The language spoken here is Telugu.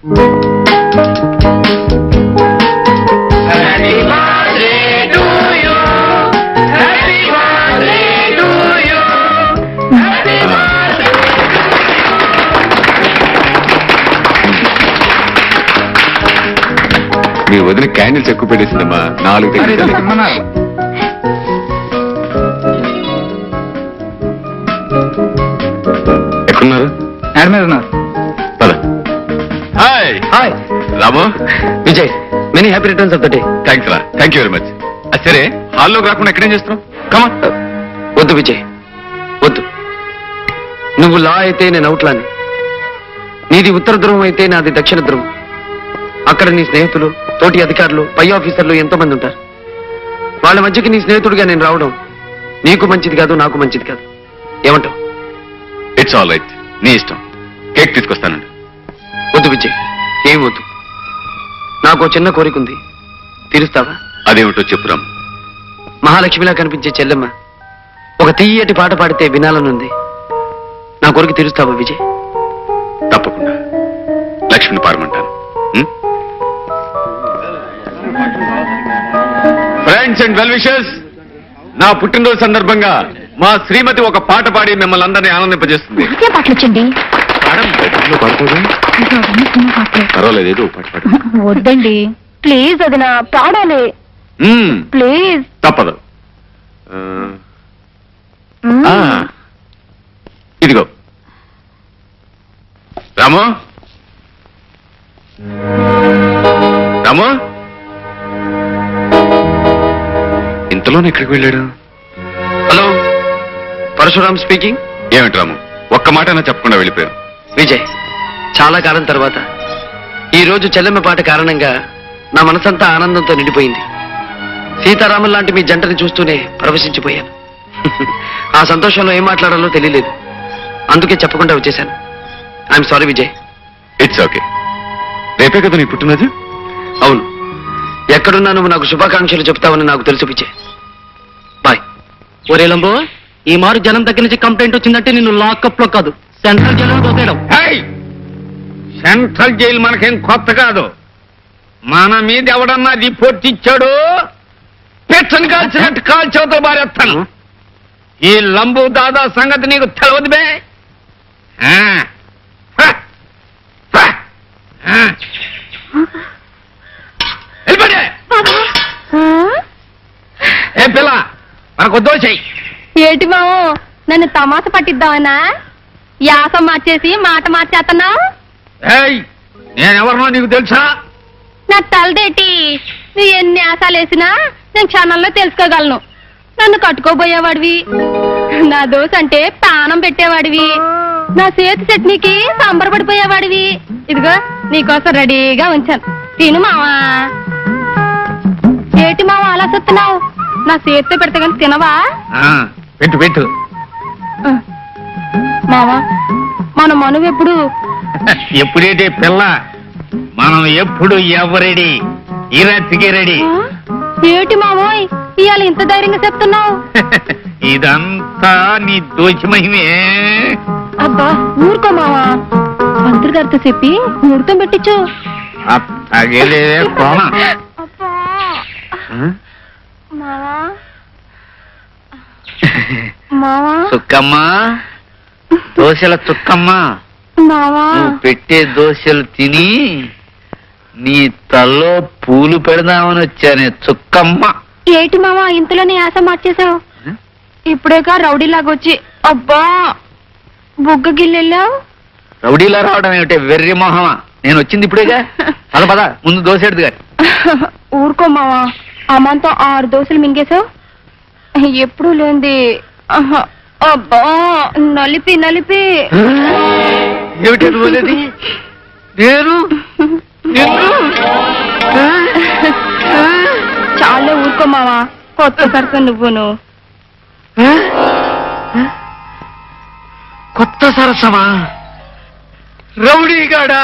మీ వదిన క్యాండిల్స్ ఎక్కువ పెట్టేసిందమ్మా 4 ఎక్కడున్నారు? యాడ్ మీద ఉన్నారు. Hi hi Ramu Vijay, many happy returns of the day. Thanks రా, థ్యాంక్ యూ వెరీ మచ్. సరే హాల్లోకి రాకుండా ఎక్కడేం చేస్తున్నావు? కమా. వద్దు విజయ్, వద్దు. నువ్వు లా అయితే నేను అవుట్లాని, నీది ఉత్తర ధ్రువం అయితే నాది దక్షిణ ధ్రువం. అక్కడ నీ స్నేహితులు, తోటి అధికారులు, పై ఆఫీసర్లు ఎంతో మంది ఉంటారు. వాళ్ళ మధ్యకి నీ స్నేహితుడిగా నేను రావడం నీకు మంచిది కాదు, నాకు మంచిది కాదు. ఏమంటావు? ఇట్స్ ఆల్ రైట్, నీ ఇష్టం. కేక్ తీసుకొస్తానండి. వద్దు విజయ్, ఏం వద్దు. నాకు చిన్న కోరిక ఉంది, తీరుస్తావా? అదేమిటో చెప్పురాం. మహాలక్ష్మిలా కనిపించే చెల్లెమ్మ ఒక తీయటి పాట పాడితే వినాలనుంది. నా కోరిక తీరుస్తావా విజయ్? తప్పకుండా లక్ష్మిని పాడమంటాను. ఫ్రెండ్స్ అండ్ వెల్ విషర్స్, నా పుట్టినరోజు సందర్భంగా మా శ్రీమతి ఒక పాట పాడి మిమ్మల్ని అందరినీ ఆనందింపజేస్తుంది. పర్వాలేదు, ఏదో పాట పాడు. వద్దండి ప్లీజ్, అది నా పాడాలి ప్లీజ్. తప్పదు. ఇదిగో రాము, రాము ఇంతలోనే ఎక్కడికి వెళ్ళాడు? Hello, Parashuram speaking. ఏమిటి రాము, ఒక్క మాట అయినా చెప్పకుండా వెళ్ళిపోయావు? విజయ్, చాలా కాలం తర్వాత ఈ రోజు చెల్లెమ్మ పాట కారణంగా నా మనసంతా ఆనందంతో నిండిపోయింది. సీతారాములు లాంటి మీ జంటని చూస్తూనే ప్రవేశించిపోయాను. ఆ సంతోషంలో ఏం మాట్లాడాలో తెలియలేదు, అందుకే చెప్పకుండా వచ్చేశాను. I'm sorry Vijay. It's okay. రేపే కదా నీ పుట్టినది? అవును. ఎక్కడున్నా నువ్వు నాకు శుభాకాంక్షలు చెప్తావని నాకు తెలుసు విజయ్. బాయ్. ఒరే లంబో, ఈ మారు జనం దగ్గర నుంచి కంప్లైంట్ వచ్చిందంటే నిన్ను లాకప్ లో కాదు, సెంట్రల్ జైలు దొరకడం. సెంట్రల్ జైలు మనకేం కొత్త కాదు. మన మీద ఎవడన్నా రిపోర్ట్ ఇచ్చాడు, పెచ్చని కాల్చినట్టు కాల్చవతో బారేస్తాను. ఈ లంబు దాదా సంగతి నీకు తెలవదు బే. వెళ్ళిపోతే ఏ పిల్ల, మనకు దోషయి. ఏటి మావు, నన్ను తమాస పట్టిద్దామనా? యాస మార్చేసి మాట మార్చేస్తున్నావు. నేనెవరినో నీకు తెలుసా? నా తలదేటి, నువ్వు ఎన్ని ఆశాలు వేసినా నేను క్షణంలో తెలుసుకోగలను. నన్ను కట్టుకోబోయేవాడివి, నా దోశ అంటే ప్రాణం పెట్టేవాడివి, నా చేతి చట్నీకి సంబరపడిపోయేవాడివి. ఇదిగో నీకోసం రెడీగా ఉంచాను, తిను మావా. ఏటి మావా అలా చెప్తున్నావు? నా చేతితో పెడితే కానీ తినవా? పెట్టు పెట్టు. మావా, మన మనువు ఎప్పుడు? ఎప్పుడేటే పిల్ల, మనం ఎప్పుడు ఎవరెడీ, ఈ రాత్రికి రెడీ. ఏటి మావోయ్ ఇవాళ ఇంత ధైర్యంగా చెప్తున్నావు? ఇదంతా నీ దోషి మహిమే. అబ్బా ఊరుకో మావా, మంత్రి గారితో చెప్పి ముహూర్తం పెట్టించు. చుక్కమ్మా, దోశల చుక్కమ్మా, నువ్వు పెట్టే దోశలు తిని నీ తల్లో పూలు పెడదామని వచ్చానే చుక్కమ్మ. ఏటి మావా ఇంతలోనే యాస మార్చేశావు? ఇప్పుడేగా రౌడీలాగొచ్చి అబ్బా బుగ్గ గిల్లెళ్ళావు. రౌడీలా రావడం ఏమిటే వెర్రి మొహమా, నేను వచ్చింది ఇప్పుడేగా. పద పద, ముందు దోశ ఎడుదు గారు. ఊరుకో మావా, అమ్మంతో 6 దోశలు మింగేశావు. ఎప్పుడు లేంది. అబ్బా నలిపి నలిపి. ఏమిటి నువ్వులేది? నేను చాలే ఊరుకో మావా, కొత్త సరస నువ్వును. కొత్త సరసమా? రౌడీగాడా?